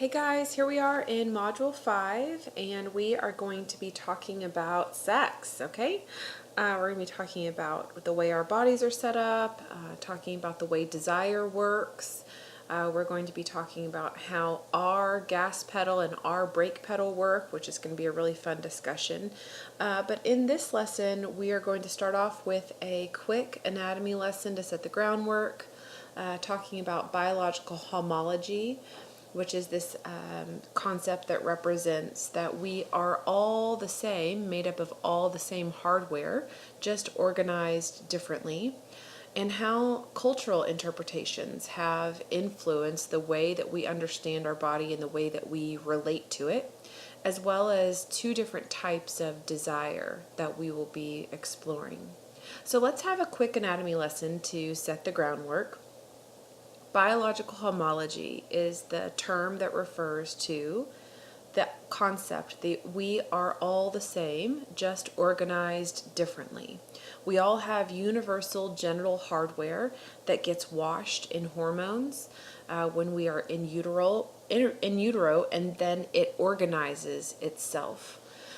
Hey guys, here we are in Module 5, and we are going to be talking about sex, okay? We're going to be talking about the way our bodies are set up, talking about the way desire works. We're going to be talking about how our gas pedal and our brake pedal work, which is going to be a really fun discussion. But in this lesson, we are going to start off with a quick anatomy lesson to set the groundwork, talking about biological homology, which is this concept that represents that we are all the same, made up of all the same hardware, just organized differently, and how cultural interpretations have influenced the way that we understand our body and the way that we relate to it, as well as two different types of desire that we will be exploring. So let's have a quick anatomy lesson to set the groundwork. Biological homology is the term that refers to the concept that we are all the same, just organized differently. We all have universal genital hardware that gets washed in hormones when we are in utero, and then it organizes itself.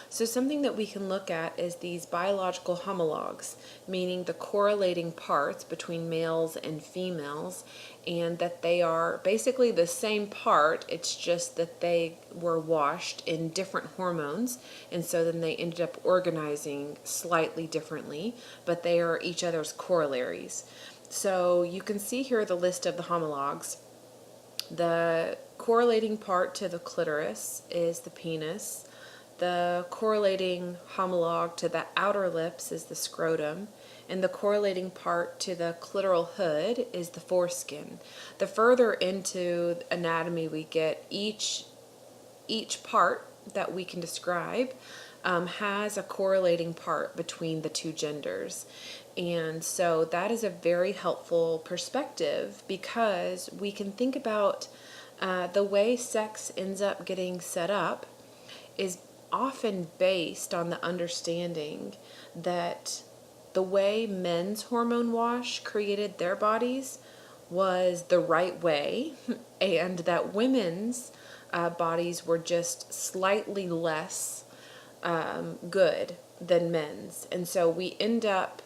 So something that we can look at is these biological homologs, meaning the correlating parts between males and females, and that they are basically the same part, it's just that they were washed in different hormones, and so then they ended up organizing slightly differently, but they are each other's corollaries. So you can see here the list of the homologs. The correlating part to the clitoris is the penis. The correlating homolog to the outer lips is the scrotum, and the correlating part to the clitoral hood is the foreskin. The further into anatomy we get, each part that we can describe has a correlating part between the two genders. And so that is a very helpful perspective because we can think about the way sex ends up getting set up is often based on the understanding that the way men's hormone wash created their bodies was the right way, and that women's bodies were just slightly less good than men's. And so we end up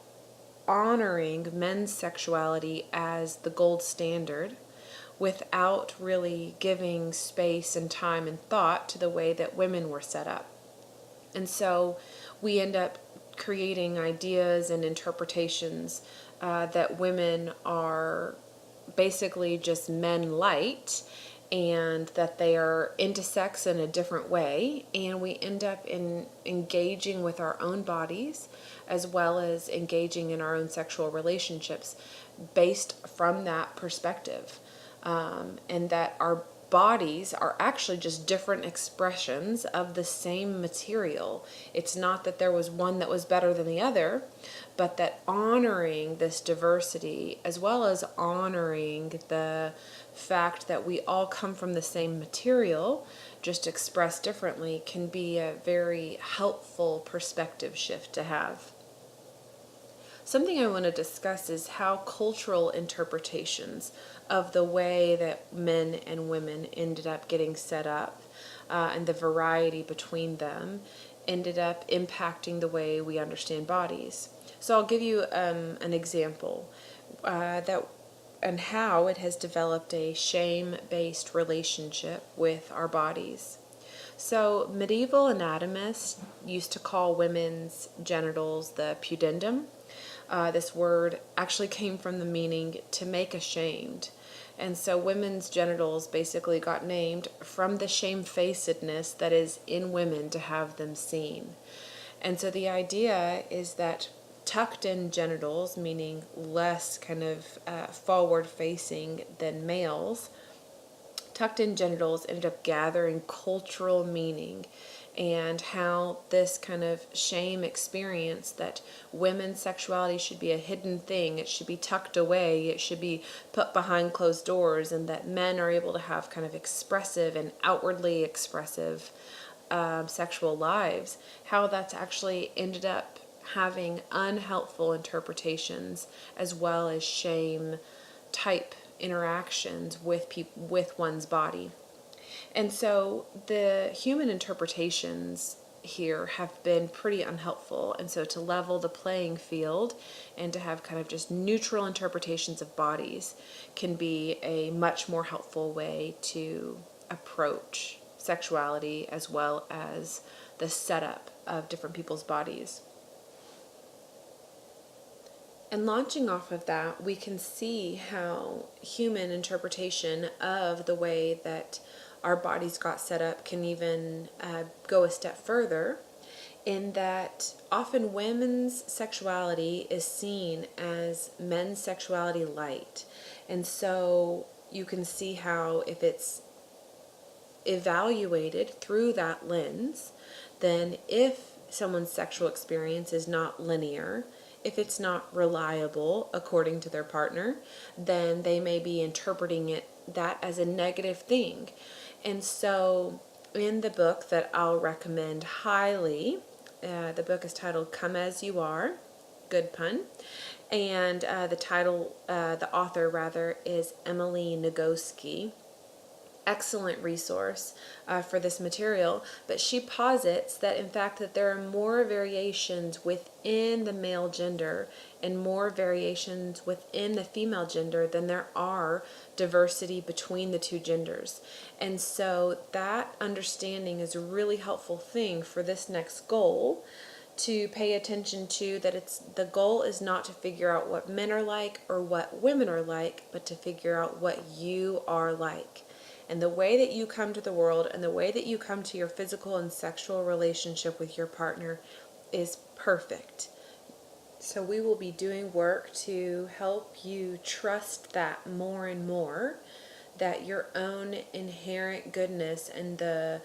honoring men's sexuality as the gold standard without really giving space and time and thought to the way that women were set up. And so we end up creating ideas and interpretations that women are basically just men light, and that they are into sex in a different way, and we end up engaging with our own bodies as well as engaging in our own sexual relationships based from that perspective, and that our bodies are actually just different expressions of the same material. It's not that there was one that was better than the other, but that honoring this diversity as well as honoring the fact that we all come from the same material, just expressed differently, can be a very helpful perspective shift to have. Something I want to discuss is how cultural interpretations of the way that men and women ended up getting set up and the variety between them ended up impacting the way we understand bodies. So I'll give you an example that and how it has developed a shame-based relationship with our bodies. So medieval anatomists used to call women's genitals the pudendum. This word actually came from the meaning to make ashamed. And so women's genitals basically got named from the shamefacedness that is in women to have them seen. And so the idea is that tucked in genitals, meaning less kind of forward facing than males, tucked in genitals ended up gathering cultural meaning, and how this kind of shame experience that women's sexuality should be a hidden thing, it should be tucked away, it should be put behind closed doors, and that men are able to have kind of expressive and outwardly expressive sexual lives, how that's actually ended up having unhelpful interpretations as well as shame type interactions with one's body. And so the human interpretations here have been pretty unhelpful. And so to level the playing field and to have kind of just neutral interpretations of bodies can be a much more helpful way to approach sexuality as well as the setup of different people's bodies. And launching off of that, we can see how human interpretation of the way that our bodies got set up can even go a step further, in that often women's sexuality is seen as men's sexuality light. And so you can see how if it's evaluated through that lens, then if someone's sexual experience is not linear, if it's not reliable according to their partner, then they may be interpreting that as a negative thing. And so in the book that I'll recommend highly, the book is titled Come As You Are, good pun, and the author rather, is Emily Nagoski. Excellent resource for this material, but she posits that in fact that there are more variations within the male gender and more variations within the female gender than there are diversity between the two genders. And so that understanding is a really helpful thing for this next goal, to pay attention to, that the goal is not to figure out what men are like or what women are like, but to figure out what you are like. And the way that you come to the world and the way that you come to your physical and sexual relationship with your partner is perfect. So we will be doing work to help you trust that more and more, that your own inherent goodness and the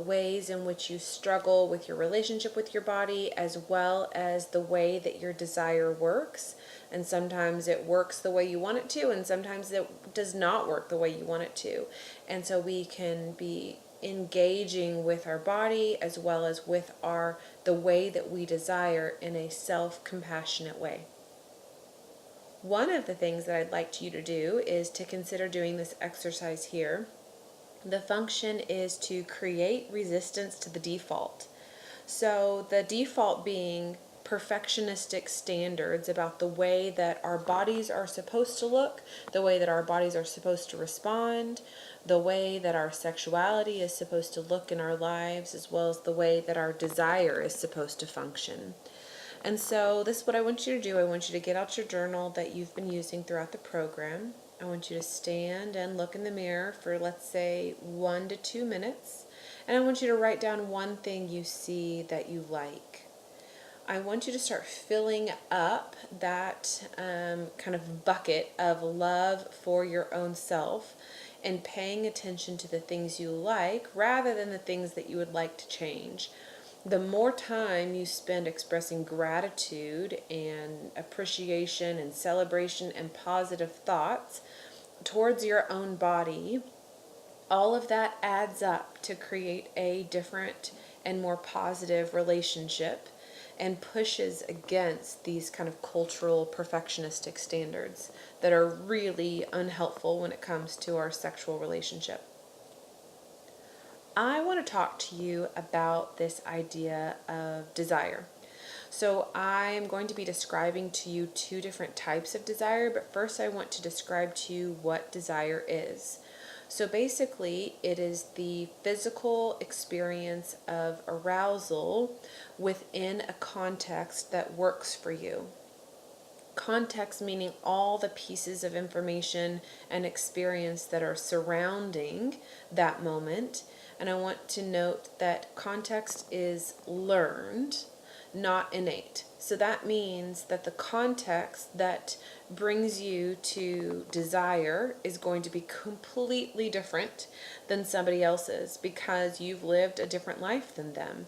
ways in which you struggle with your relationship with your body, as well as the way that your desire works. And sometimes it works the way you want it to, and sometimes it does not work the way you want it to. And so we can be engaging with our body as well as with the way that we desire in a self-compassionate way. One of the things that I'd like you to do is to consider doing this exercise here. The function is to create resistance to the default. So the default being perfectionistic standards about the way that our bodies are supposed to look, the way that our bodies are supposed to respond, the way that our sexuality is supposed to look in our lives, as well as the way that our desire is supposed to function. And so this is what I want you to do. I want you to get out your journal that you've been using throughout the program. I want you to stand and look in the mirror for, let's say, 1 to 2 minutes. And I want you to write down one thing you see that you like. I want you to start filling up that kind of bucket of love for your own self and paying attention to the things you like rather than the things that you would like to change. The more time you spend expressing gratitude and appreciation and celebration and positive thoughts towards your own body, all of that adds up to create a different and more positive relationship and pushes against these kind of cultural perfectionistic standards that are really unhelpful when it comes to our sexual relationship. I want to talk to you about this idea of desire. So I'm going to be describing to you 2 different types of desire, but first I want to describe to you what desire is. So basically, it is the physical experience of arousal within a context that works for you. Context meaning all the pieces of information and experience that are surrounding that moment. And I want to note that context is learned, not innate. So that means that the context that brings you to desire is going to be completely different than somebody else's because you've lived a different life than them.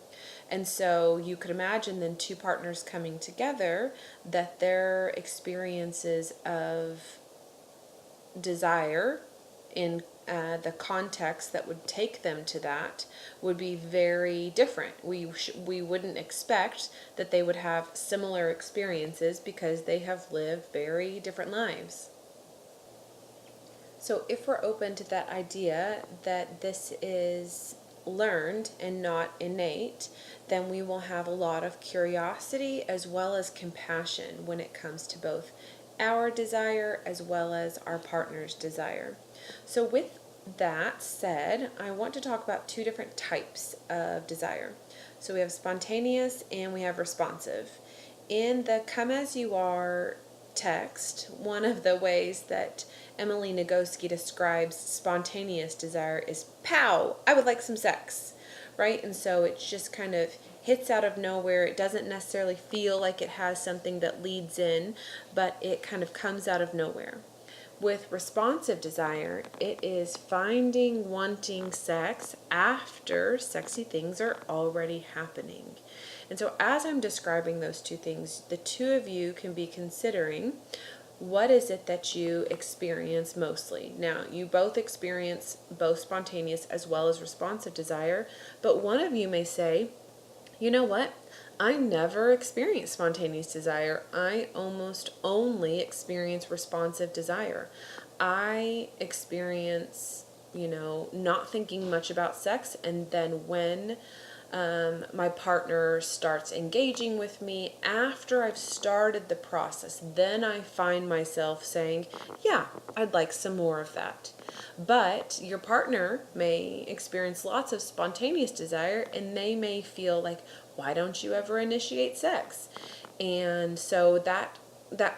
And so you could imagine then 2 partners coming together, that their experiences of desire in the context that would take them to that would be very different. We wouldn't expect that they would have similar experiences because they have lived very different lives. So if we're open to that idea that this is learned and not innate, then we will have a lot of curiosity as well as compassion when it comes to both our desire as well as our partner's desire. So with that said, I want to talk about two different types of desire. So we have spontaneous and we have responsive. In the Come As You Are text, one of the ways that Emily Nagoski describes spontaneous desire is, pow, I would like some sex, right? And so it just kind of hits out of nowhere. It doesn't necessarily feel like it has something that leads in, but it kind of comes out of nowhere. With responsive desire, it is finding, wanting sex after sexy things are already happening. And so as I'm describing those two things, the two of you can be considering, what is it that you experience mostly? Now, you both experience both spontaneous as well as responsive desire, but one of you may say, you know what? I never experience spontaneous desire. I almost only experience responsive desire. I experience, not thinking much about sex, and then when my partner starts engaging with me after I've started the process, then I find myself saying, yeah, I'd like some more of that. But your partner may experience lots of spontaneous desire, and they may feel like, why don't you ever initiate sex? And so that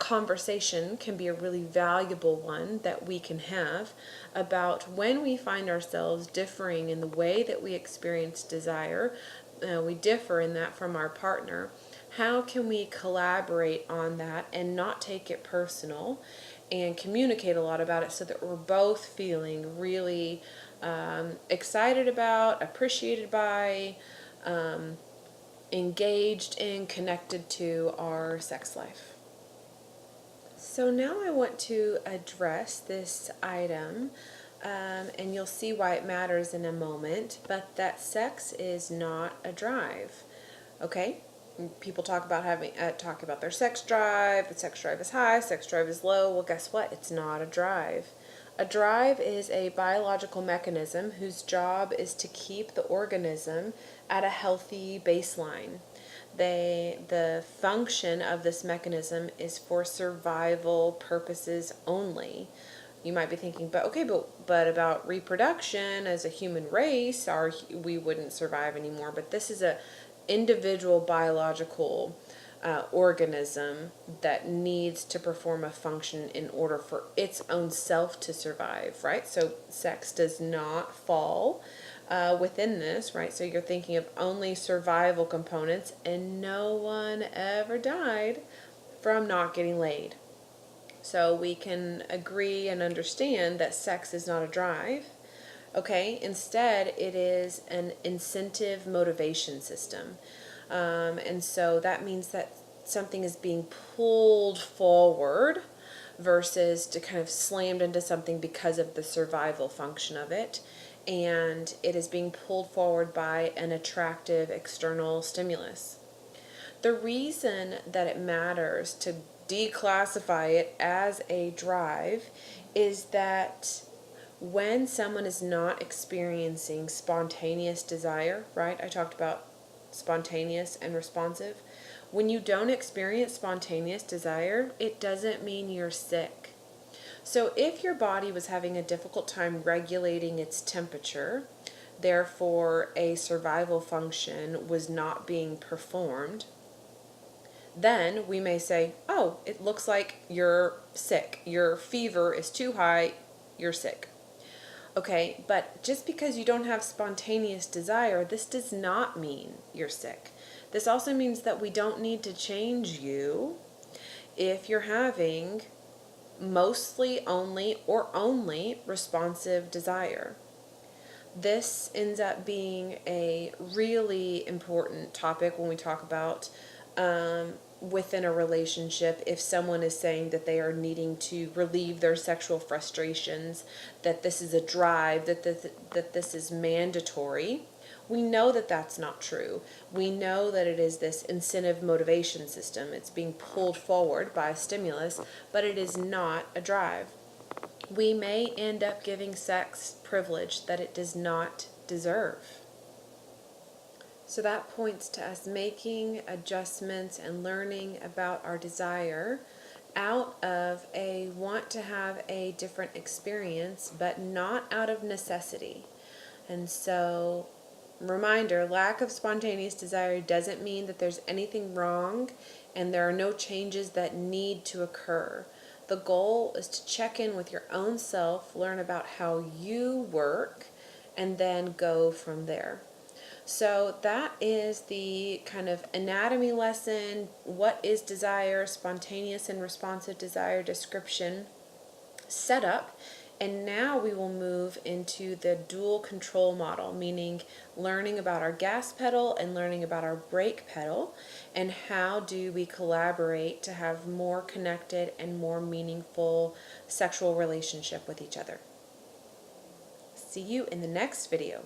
conversation can be a really valuable one that we can have about when we find ourselves differing in the way that we experience desire. We differ in that from our partner. How can we collaborate on that and not take it personal and communicate a lot about it so that we're both feeling really excited about, appreciated by, engaged and connected to our sex life? So now I want to address this item, and you'll see why it matters in a moment, but that sex is not a drive. Okay? People talk about talk about their sex drive. The sex drive is high, sex drive is low. Well, guess what? It's not a drive. A drive is a biological mechanism whose job is to keep the organism at a healthy baseline. The function of this mechanism is for survival purposes only. You might be thinking, but about reproduction as a human race, we wouldn't survive anymore. But this is a individual biological organism that needs to perform a function in order for its own self to survive, right? So sex does not fall within this, right? So you're thinking of only survival components, and no one ever died from not getting laid. So we can agree and understand that sex is not a drive. Okay, instead it is an incentive motivation system. And so that means that something is being pulled forward versus to kind of slammed into something because of the survival function of it. And it is being pulled forward by an attractive external stimulus. The reason that it matters to declassify it as a drive is that when someone is not experiencing spontaneous desire, right? I talked about spontaneous and responsive. When you don't experience spontaneous desire, it doesn't mean you're sick. So if your body was having a difficult time regulating its temperature, therefore a survival function was not being performed, then we may say, oh, it looks like you're sick. Your fever is too high, you're sick. Okay, but just because you don't have spontaneous desire, this does not mean you're sick. This also means that we don't need to change you if you're having mostly only or only responsive desire. This ends up being a really important topic when we talk about within a relationship. If someone is saying that they are needing to relieve their sexual frustrations, that this is a drive, that this is mandatory, we know that that's not true. We know that it is this incentive motivation system. It's being pulled forward by a stimulus, but it is not a drive. we may end up giving sex privilege that it does not deserve. So that points to us making adjustments and learning about our desire out of a want to have a different experience, but not out of necessity. And so, reminder, lack of spontaneous desire doesn't mean that there's anything wrong and there are no changes that need to occur. The goal is to check in with your own self, learn about how you work, and then go from there. So that is the kind of anatomy lesson. What is desire, spontaneous and responsive desire description, setup. And now we will move into the dual control model, meaning learning about our gas pedal and learning about our brake pedal, and how do we collaborate to have more connected and more meaningful sexual relationship with each other. See you in the next video.